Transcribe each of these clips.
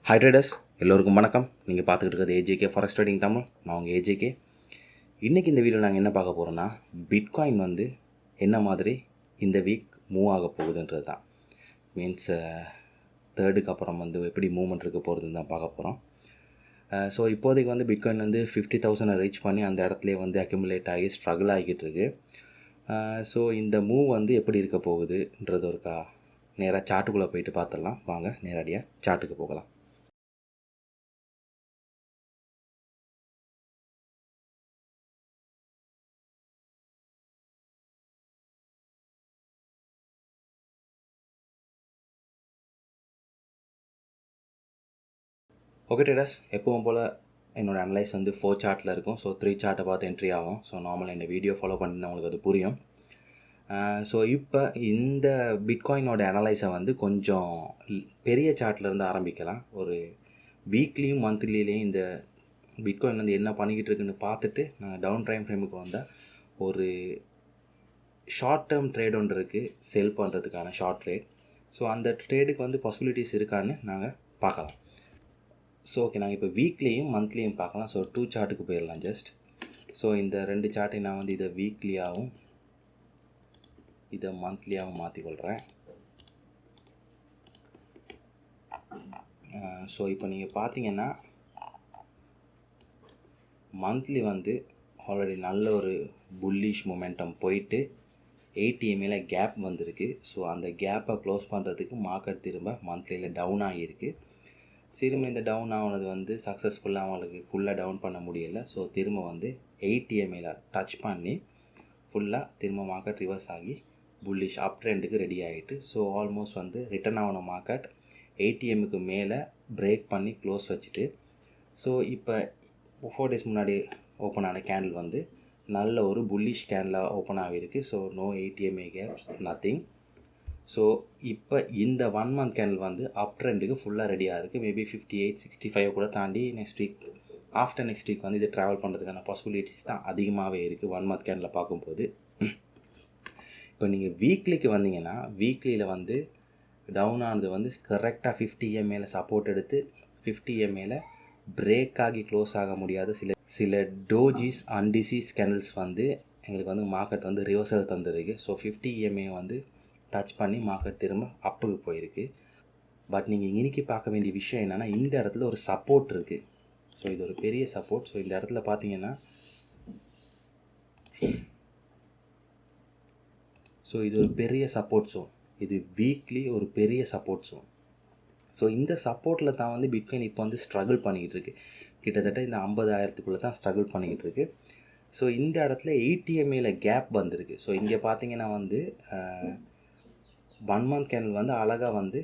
Hi traders, எல்லோருக்கும் வணக்கம். நீங்கள் பார்த்துக்கிட்டு இருக்கிறது ஏஜேகே ஃபாரெக்ஸ் ட்ரேடிங் தமிழ். நான் உங்கள் ஏஜேகே. இன்றைக்கி இந்த வீடியோவில் நாங்கள் என்ன பார்க்க போகிறோன்னா, பிட்காயின் வந்து என்ன மாதிரி இந்த வீக் மூவ் ஆக போகுதுன்றது தான். மீன்ஸ் தேர்டுக்கு அப்புறம் வந்து எப்படி மூவ்மெண்ட் இருக்க போகிறதுன்னு தான் பார்க்க போகிறோம். ஸோ இப்போதைக்கு வந்து பிட்காயின் வந்து 50,000 ரீச் பண்ணி அந்த இடத்துல வந்து அக்யூமுலேட் ஆகி ஸ்ட்ரகிள் ஆகிக்கிட்டு இருக்கு. ஸோ இந்த மூவ் வந்து எப்படி இருக்க போகுதுன்றது ஒருக்கா நேராக சார்ட்டுக்குள்ளே போயிட்டு பார்த்துடலாம். வாங்க நேரடியாக சார்ட்டுக்கு போகலாம். ஓகே ட்ரேடர்ஸ், எப்பவும் போல் என்னோடய அனலைஸ் வந்து 4 சார்ட்டில் இருக்கும். ஸோ 3 சார்ட்டை பார்த்து என்ட்ரி ஆகும். ஸோ நார்மலாக இந்த வீடியோ ஃபாலோ பண்ணினா உங்களுக்கு அது புரியும். ஸோ இப்போ இந்த பிட்காயினோட அனலைஸை வந்து கொஞ்சம் பெரிய சார்ட்லேருந்து ஆரம்பிக்கலாம். ஒரு வீக்லியும் மந்த்லிலையும் இந்த பிட்காயின் வந்து என்ன பண்ணிக்கிட்டு இருக்குன்னு பார்த்துட்டு நாங்கள் டவுன் டைம் ஃப்ரேமுக்கு வந்தால் ஒரு ஷார்ட் டேர்ம் ட்ரேட் ஒன்று இருக்குது, செல் பண்ணுறதுக்கான ஷார்ட் ட்ரேட். ஸோ அந்த ட்ரேடுக்கு வந்து பாசிபிலிட்டிஸ் இருக்கான்னு நாங்கள் பார்க்கலாம். ஸோ ஓகே, நாங்கள் இப்போ வீக்லியும் மந்த்லியும் பார்க்கலாம். ஸோ 2 சார்ட்டுக்கு போயிடலாம் ஜஸ்ட். ஸோ இந்த 2 சார்ட்டையும் நான் வந்து இதை வீக்லியாகவும் இதை மந்த்லியாகவும் மாற்றிக்கொள்கிறேன். ஸோ இப்போ நீங்கள் பார்த்தீங்கன்னா மந்த்லி வந்து ஆல்ரெடி நல்ல ஒரு புல்லிஷ் மொமெண்டம் போயிட்டு 80 MA கேப் வந்திருக்கு. ஸோ அந்த கேப்பை க்ளோஸ் பண்ணுறதுக்கு மார்க்கெட் திரும்ப மந்த்லியில் டவுன் ஆகியிருக்கு. திரும்ப இந்த டவுன் ஆனது வந்து சக்ஸஸ்ஃபுல்லாக அவங்களுக்கு ஃபுல்லாக டவுன் பண்ண முடியலை. ஸோ திரும்ப வந்து 80 MA டச் பண்ணி ஃபுல்லாக திரும்ப மார்க்கெட் ரிவர்ஸ் ஆகி புல்லிஷ் அப் ட்ரெண்டுக்கு ரெடி ஆகிட்டு, ஸோ ஆல்மோஸ்ட் வந்து ரிட்டர்ன் ஆன மார்க்கெட் 80 MA மேலே பிரேக் பண்ணி க்ளோஸ் வச்சுட்டு, ஸோ இப்போ 4 days முன்னாடி ஓப்பன் ஆன கேண்டில் வந்து நல்ல ஒரு புல்லிஷ் கேண்டிலாக ஓப்பன் ஆகிருக்கு. So no 80 MA cap, nothing. So இப்போ இந்த 1 month கேண்டில் வந்து அப் ட்ரெண்டுக்கு ஃபுல்லாக ரெடியாக இருக்குது. மேபி 58, 65 கூட தாண்டி next week, after next week வந்து இது ட்ராவல் பண்ணுறதுக்கான பாசிபிலிட்டிஸ் தான் அதிகமாகவே இருக்குது 1 month கேண்டில் பார்க்கும்போது. இப்போ நீங்கள் வீக்லிக்கு வந்தீங்கன்னா வீக்லியில் வந்து டவுன் ஆனது வந்து கரெக்டாக 50 MA சப்போர்ட் எடுத்து 50 MA பிரேக் ஆகி க்ளோஸ் ஆக முடியாத சில டோஜிஸ் அன்டிசீஸ் கேண்டில்ஸ் வந்து எங்களுக்கு வந்து மார்க்கெட் வந்து ரிவர்சல் தந்துருக்கு. ஸோ 50 MA வந்து டச் பண்ணி மார்க்கெட் திரும்ப அப்புக்கு போயிருக்கு. பட் நீங்கள் இன்னைக்கு பார்க்க வேண்டிய விஷயம் என்னென்னா, இந்த இடத்துல ஒரு சப்போர்ட் இருக்குது. ஸோ இது ஒரு பெரிய சப்போர்ட். ஸோ இந்த இடத்துல பார்த்தீங்கன்னா, ஸோ இது ஒரு பெரிய சப்போர்ட் ஜோன். இது வீக்லி ஒரு பெரிய சப்போர்ட் ஜோன். ஸோ இந்த சப்போர்ட்டில் தான் வந்து பிட்காயின் இப்போ வந்து ஸ்ட்ரகிள் பண்ணிக்கிட்டு இருக்குது. கிட்டத்தட்ட இந்த 50,000க்குள்ளே தான் ஸ்ட்ரகிள் பண்ணிக்கிட்டு இருக்குது. ஸோ இந்த இடத்துல 80 MA கேப் வந்திருக்கு. ஸோ இங்கே பார்த்தீங்கன்னா வந்து 1 month கேண்டில் வந்து அழகாக வந்து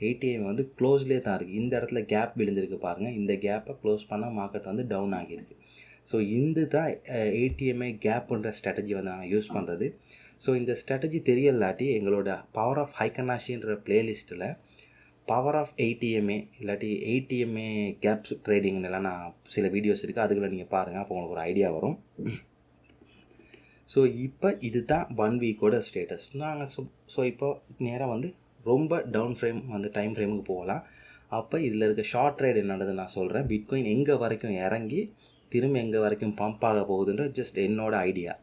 80 MA வந்து க்ளோஸ்லேயே தான் இருக்குது. இந்த இடத்துல கேப் விழுந்திருக்கு பாருங்கள். இந்த கேப்பை க்ளோஸ் பண்ணால் மார்க்கெட் வந்து டவுன் ஆகியிருக்கு. ஸோ இந்த தான் 80 MA கேப்புன்ற ஸ்ட்ராட்டஜி வந்து நாங்கள் யூஸ் பண்ணுறது. ஸோ இந்த ஸ்ட்ராட்டஜி தெரியலாட்டி எங்களோட பவர் ஆஃப் ஹைகனாஷின்ற பிளேலிஸ்ட்டில் பவர் ஆஃப் 80 MA இல்லாட்டி 80 MA கேப்ஸ் ட்ரேடிங்லாம் நான் சில வீடியோஸ் இருக்குது, அதுக்குள்ள நீங்கள் பாருங்கள். அப்போ உங்களுக்கு ஒரு ஐடியா வரும். ஸோ இப்போ இது தான் 1 வீக்கோட ஸ்டேட்டஸ். நாங்கள் ஸோ இப்போ நேராக வந்து ரொம்ப டவுன் ஃப்ரேம் வந்து டைம் ஃப்ரேமுக்கு போகலாம். அப்போ இதில் இருக்க ஷார்ட் ட்ரேட் என்னது நான் சொல்கிறேன். பிட்காயின் எங்கே வரைக்கும் இறங்கி திரும்ப எங்கே வரைக்கும் பம்ப் ஆக போகுதுன்ற ஜஸ்ட் என்னோட ஐடியா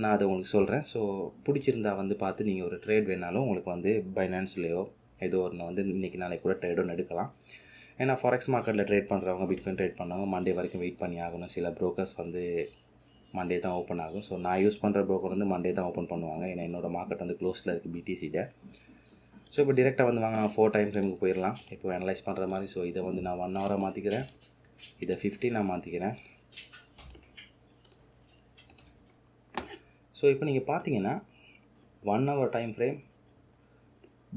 நான் அதை உங்களுக்கு சொல்கிறேன். ஸோ பிடிச்சிருந்தா வந்து பார்த்து நீங்கள் ஒரு ட்ரேட் வேணாலும் உங்களுக்கு வந்து பைனான்ஸ்லேயோ ஏதோ ஒன்று வந்து இன்றைக்கி நாளைக்கு கூட ட்ரேடும் எடுக்கலாம். ஏன்னா ஃபாரெக்ஸ் மார்க்கெட்டில் ட்ரேட் பண்ணுறவங்க, பிட்காயின் ட்ரேட் பண்ணுறவங்க மண்டே வரைக்கும் வெயிட் பண்ணி ஆகணும். சில ப்ரோக்கர்ஸ் வந்து மண்டே தான் ஓப்பன் ஆகும். ஸோ நான் யூஸ் பண்ணுற ப்ரோக்கர் வந்து மண்டே தான் ஓப்பன் பண்ணுவாங்க. ஏன்னா என்னோடய மார்க்கெட் வந்து க்ளோஸில் இருக்குது பிடிசியில். ஸோ இப்போ டிரெக்டாக வந்து வாங்க நான் 4 டைம் ஃப்ரேமுக்கு போயிடலாம் இப்போ அனலைஸ் பண்ணுற மாதிரி. ஸோ இதை வந்து நான் 1 hour மாற்றிக்கிறேன், இதை 50 நான் மாற்றிக்கிறேன். ஸோ இப்போ நீங்கள் பார்த்தீங்கன்னா 1 hour time frame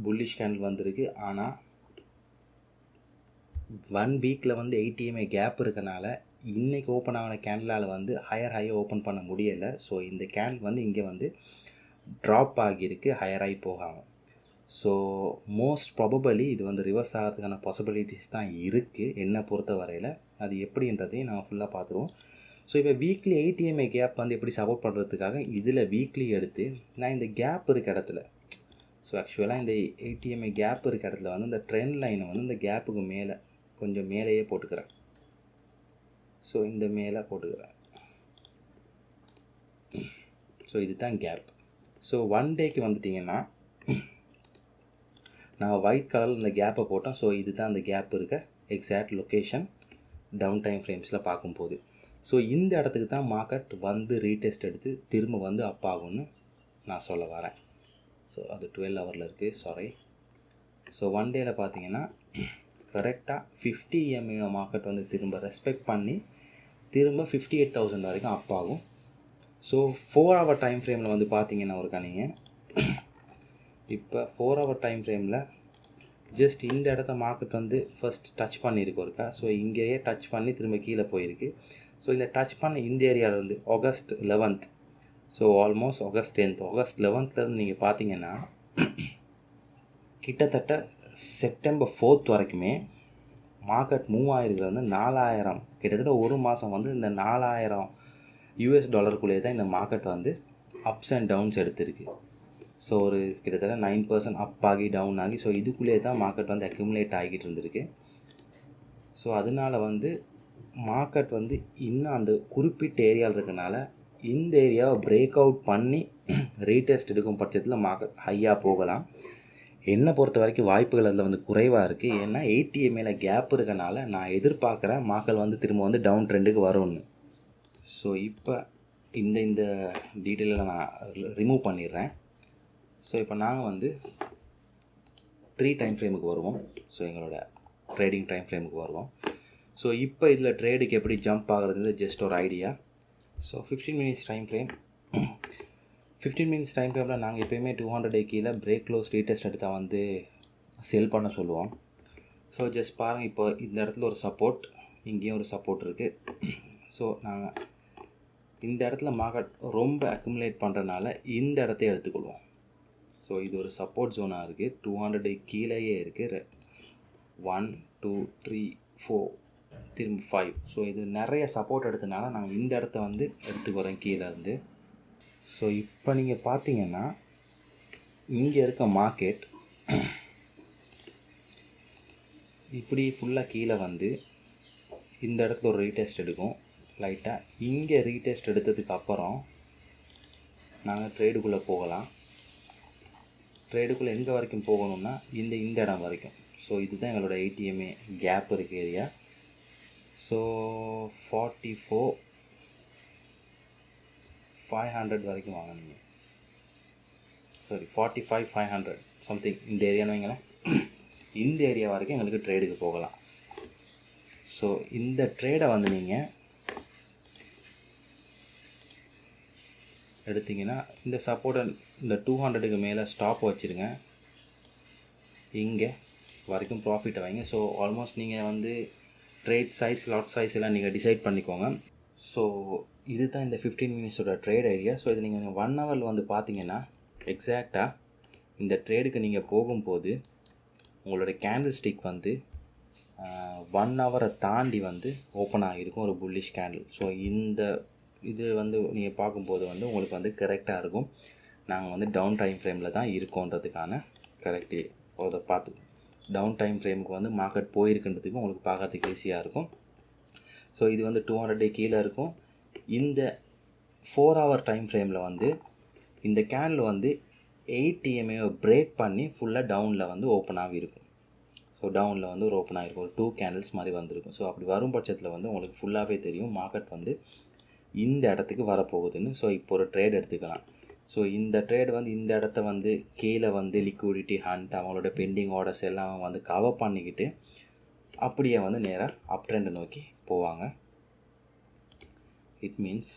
bullish candle வந்திருக்கு. ஆனால் 1 வீக்கில் வந்து 80 MA கேப் இருக்கனால இன்றைக்கி ஓப்பன் ஆகின கேண்டிலால் வந்து ஹையர் ஹையை ஓப்பன் பண்ண முடியலை. ஸோ இந்த கேண்டில் வந்து இங்கே வந்து ட்ராப் ஆகியிருக்கு, ஹையர் ஹை போகாமல். ஸோ மோஸ்ட் ப்ராபபிளி இது வந்து ரிவர்ஸ் ஆகிறதுக்கான பாசிபிலிட்டிஸ் தான் இருக்குது என்னை பொறுத்த வரையில். அது எப்படின்றதையும் நாங்கள் ஃபுல்லாக பார்த்துருவோம். ஸோ இப்போ வீக்லி 80 MA கேப் வந்து எப்படி சப்போர்ட் பண்ணுறதுக்காக இதில் வீக்லி எடுத்து நான் இந்த கேப் இருக்க இடத்துல, ஸோ ஆக்சுவலாக இந்த 80 MA கேப் இருக்க இடத்துல வந்து இந்த ட்ரெண்ட் லைனை வந்து இந்த கேப்புக்கு மேலே கொஞ்சம் மேலேயே போட்டுக்கிறேன். ஸோ இந்த மேலே போட்டுக்கிறேன். ஸோ இதுதான் கேப். ஸோ 1 டேக்கு வந்துட்டிங்கன்னா நான் ஒயிட் கலரில் இந்த கேப்பை போட்டோம். ஸோ இதுதான் அந்த கேப் இருக்க எக்ஸாக்ட் லொக்கேஷன் டவுன் டைம் ஃப்ரேம்ஸில் பார்க்கும்போது. ஸோ இந்த இடத்துக்கு தான் மார்க்கெட் வந்து ரீடெஸ்ட் எடுத்து திரும்ப வந்து அப் ஆகும்னு நான் சொல்ல வரேன். ஸோ அது 12 ஹவரில் இருக்குது, சாரி. ஸோ 1 டேயில் பார்த்தீங்கன்னா கரெக்டாக 50 EMA மார்க்கெட் வந்து திரும்ப ரெஸ்பெக்ட் பண்ணி திரும்ப 58,000 வரைக்கும் அப் ஆகும். ஸோ 4 ஹவர் டைம் ஃப்ரேமில் வந்து பார்த்தீங்கன்னா ஒரு நீங்கள் இப்போ 4 ஹவர் டைம் ஃப்ரேமில் ஜஸ்ட் இந்த இடத்த மார்க்கெட் வந்து ஃபஸ்ட் டச் பண்ணியிருக்கு ஒருக்கா. ஸோ இங்கேயே டச் பண்ணி திரும்ப கீழே போயிருக்கு. ஸோ இந்த டச் பண்ண இந்த ஏரியாவில் வந்து August 11th, so almost August 10th, August 11th நீங்கள் பார்த்தீங்கன்னா கிட்டத்தட்ட செப்டம்பர் 4th வரைக்குமே மார்க்கெட் மூவ் ஆகிருக்கிறது வந்து 4000, கிட்டத்தட்ட ஒரு மாதம் வந்து இந்த $4000 தான் இந்த மார்க்கெட் வந்து அப்ஸ் அண்ட் டவுன்ஸ் எடுத்திருக்கு. ஸோ ஒரு கிட்டத்தட்ட 9% அப் ஆகி டவுன் ஆகி, ஸோ இதுக்குள்ளேயே தான் மார்க்கெட் வந்து அக்யூமுலேட் ஆகிட்டு இருந்திருக்கு. ஸோ அதனால் வந்து மார்க்கெட் வந்து இன்னும் அந்த குறிப்பிட்ட ஏரியாவில் இருக்கனால இந்த ஏரியாவை பிரேக் அவுட் பண்ணி ரீடெஸ்ட் எடுக்கும் பட்சத்தில் மார்க்கெட் ஹையாக போகலாம். என்னை பொறுத்த வரைக்கும் வாய்ப்புகள் அதில் வந்து குறைவாக இருக்குது. ஏன்னா 80 EMA கேப் இருக்கனால நான் எதிர்பார்க்குறேன் மார்க்கெட் வந்து திரும்ப வந்து டவுன் ட்ரெண்டுக்கு வரும்னு. ஸோ இப்போ இந்த டீட்டெயிலில் நான் ரிமூவ் பண்ணிடுறேன். ஸோ இப்போ நாங்கள் வந்து 3 டைம் ஃப்ரேமுக்கு வருவோம். ஸோ எங்களோட ட்ரேடிங் டைம் ஃப்ரேமுக்கு வருவோம். ஸோ இப்போ இதில் ட்ரேடுக்கு எப்படி ஜம்ப் ஆகுறது ஜஸ்ட் ஒரு idea. So 15 minutes time frame. 15 minutes time ஃப்ரேமில் நாங்கள் எப்போயுமே 200 கீழே பிரேக் க்ளோஸ் ரீடெஸ்ட் எடுத்தால் வந்து செல் பண்ண சொல்லுவோம். ஸோ ஜஸ்ட் பாருங்கள், இப்போ இந்த இடத்துல ஒரு சப்போர்ட், இங்கேயும் ஒரு சப்போர்ட் இருக்குது. ஸோ நாங்கள் இந்த இடத்துல மார்க்கெட் ரொம்ப அக்குமுலேட் பண்ணுறதுனால இந்த இடத்தையே எடுத்துக்கொள்வோம். ஸோ இது ஒரு சப்போர்ட் ஜோனாக இருக்குது, 200 கீழேயே இருக்குது. 1 2 3 4 திரும்ப 5. ஸோ இது நிறைய சப்போர்ட் எடுத்தனால நாங்கள் இந்த இடத்த வந்து எடுத்துக்கிறோம் கீழே இருந்து. ஸோ இப்போ நீங்கள் பார்த்தீங்கன்னா இங்கே இருக்க மார்க்கெட் இப்படி ஃபுல்லாக கீழே வந்து இந்த இடத்துல ஒரு ரீடெஸ்ட் எடுக்கும் லைட்டாக. இங்கே ரீடெஸ்ட் எடுத்ததுக்கு அப்புறம் நாங்கள் ட்ரேடுக்குள்ளே போகலாம். ட்ரேடுக்குள்ளே எங்கே வரைக்கும் போகணும்னா இந்த இடம் வரைக்கும். ஸோ இதுதான் எங்களோட 80 EMA கேப் இருக்க ஏரியா. ஸோ 44,500 வரைக்கும் வாங்க நீங்கள். சாரி 45,500 சம்திங் இந்த ஏரியான்னு வைங்களேன். இந்த ஏரியா வரைக்கும் எங்களுக்கு ட்ரேடுக்கு போகலாம். ஸோ இந்த ட்ரேடை வந்து நீங்கள் எடுத்திங்கன்னா இந்த சப்போர்ட்டை இந்த 200க்கு மேலே ஸ்டாப் வச்சுருங்க. இங்கே வரைக்கும் ப்ராஃபிட்டை வைங்க. ஸோ ஆல்மோஸ்ட் நீங்கள் வந்து ட்ரேட் சைஸ், லாட் சைஸ் எல்லாம் நீங்கள் டிசைட் பண்ணிக்கோங்க. ஸோ இது தான் இந்த 15 மினிட்ஸோட ட்ரேட் ஐடியா. ஸோ இது நீங்கள் 1 ஹவரில் வந்து பார்த்தீங்கன்னா எக்ஸாக்டாக இந்த ட்ரேடுக்கு நீங்கள் போகும்போது உங்களோட கேண்டில் ஸ்டிக் வந்து 1 ஹவரை தாண்டி வந்து ஓப்பன் ஆகிருக்கும் ஒரு புல்லிஷ் கேண்டில். ஸோ இது வந்து நீங்கள் பார்க்கும்போது வந்து உங்களுக்கு வந்து கரெக்டாக இருக்கும். நாங்கள் வந்து டவுன் டைம் ஃப்ரேமில் தான் இருக்கோன்றதுக்கான கரெக்டு அதை பார்த்து டவுன் டைம் ஃப்ரேமுக்கு வந்து மார்க்கெட் போயிருக்குன்றதுக்கு உங்களுக்கு பார்க்கறதுக்கு ஈஸியாக இருக்கும். ஸோ இது வந்து 200 கீழே இருக்கும். இந்த 4 ஹவர் டைம் ஃப்ரேமில் வந்து இந்த கேண்டில் வந்து 8 EMA பிரேக் பண்ணி ஃபுல்லாக டவுனில் வந்து ஓப்பன் ஆகிருக்கும். ஸோ டவுனில் வந்து ஒரு ஓப்பன் ஆகிருக்கும், ஒரு 2 கேண்டில்ஸ் மாதிரி வந்திருக்கும். ஸோ அப்படி வரும் பட்சத்தில் வந்து உங்களுக்கு ஃபுல்லாகவே தெரியும் மார்க்கெட் வந்து இந்த இடத்துக்கு வரப்போகுதுன்னு. ஸோ இப்போ ஒரு ட்ரேட் எடுத்துக்கலாம். ஸோ இந்த ட்ரேட் வந்து இந்த இடத்த வந்து கீழே வந்து லிக்விடிட்டி ஹண்ட் அவங்களோட பெண்டிங் ஆர்டர்ஸ் எல்லாம் வந்து கவர் பண்ணிக்கிட்டு அப்படியே வந்து நேராக அப் ட்ரெண்ட் நோக்கி போவாங்க. இட் மீன்ஸ்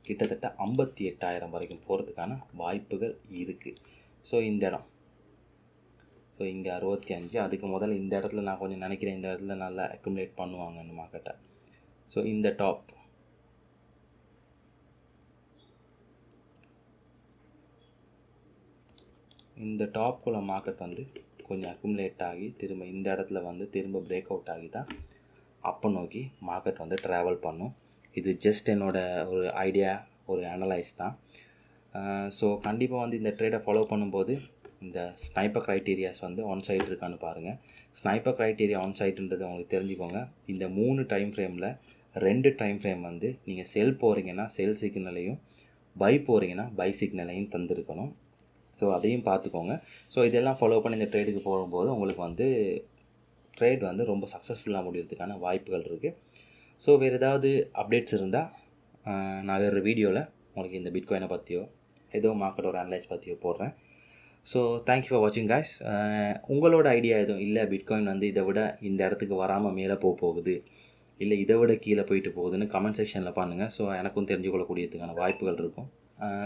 கிட்டத்தட்ட 58,000 வரைக்கும் போகிறதுக்கான வாய்ப்புகள் இருக்குது. ஸோ இந்த இடம், ஸோ இங்கே 65, அதுக்கு முதல்ல இந்த இடத்துல நான் கொஞ்சம் நினைக்கிறேன் இந்த இடத்துல நல்லா அக்குமுலேட் பண்ணுவாங்க இந்த மார்க்கெட்டை. ஸோ இந்த டாப் இந்த டாப்குள்ள மார்க்கெட் வந்து கொஞ்சம் அக்குமுலேட் ஆகி திரும்ப இந்த இடத்துல வந்து திரும்ப பிரேக் அவுட் ஆகி தான் அப்போ நோக்கி மார்க்கெட் வந்து ட்ராவல் பண்ணும். இது ஜஸ்ட் என்னோடய ஒரு ஐடியா, ஒரு அனலைஸ் தான். ஸோ கண்டிப்பாக வந்து இந்த ட்ரேடை ஃபாலோ பண்ணும்போது இந்த ஸ்னைப்பர் க்ரைட்டீரியாஸ் வந்து ஆன் சைட் இருக்கான்னு பாருங்கள். ஸ்னைப்பர் க்ரைட்டீரியா ஆன் சைட்டுன்றது உங்களுக்கு தெரிஞ்சுக்கோங்க. இந்த 3 டைம் ஃப்ரேமில் 2 டைம் ஃப்ரேம் வந்து நீங்கள் செல் போகிறீங்கன்னா செல் சிக்னலையும், பை போகிறீங்கன்னா பை சிக்னலையும் தந்திருக்கணும். ஸோ அதையும் பார்த்துக்கோங்க. ஸோ இதெல்லாம் ஃபாலோ பண்ணி இந்த ட்ரேடுக்கு போகும்போது உங்களுக்கு வந்து ட்ரேட் வந்து ரொம்ப சக்ஸஸ்ஃபுல்லாக முடியறதுக்கான வாய்ப்புகள் இருக்குது. ஸோ வேறு ஏதாவது அப்டேட்ஸ் இருந்தால் நான் வேறு வீடியோவில் உங்களுக்கு இந்த பிட்காயினை பற்றியோ ஏதோ மார்க்கெட்டோட அனலைஸ் பற்றியோ போடுறேன். ஸோ தேங்க்யூ ஃபார் வாட்சிங் காய்ஸ். உங்களோட ஐடியா எதுவும் இல்லை பிட்காயின் வந்து இதை விட இந்த இடத்துக்கு வராமல் மேலே போகுது, இல்லை இதை விட கீழே போயிட்டு போகுதுன்னு கமெண்ட் செக்ஷனில் பண்ணுங்கள். ஸோ எனக்கும் தெரிஞ்சு கொள்ளக்கூடியதுக்கான வாய்ப்புகள் இருக்கும்.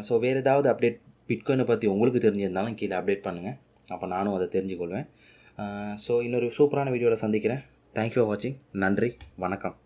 ஸோ வேறு ஏதாவது அப்டேட் பிட்காயினை பற்றி உங்களுக்கு தெரிஞ்சிருந்தாலும் கீழே அப்டேட் பண்ணுங்கள். அப்போ நானும் அதை தெரிஞ்சுக்கொள்வேன். ஸோ இன்னொரு சூப்பரான வீடியோவில் சந்திக்கிறேன். தேங்க்யூ ஃபார் வாட்சிங். நன்றி, வணக்கம்.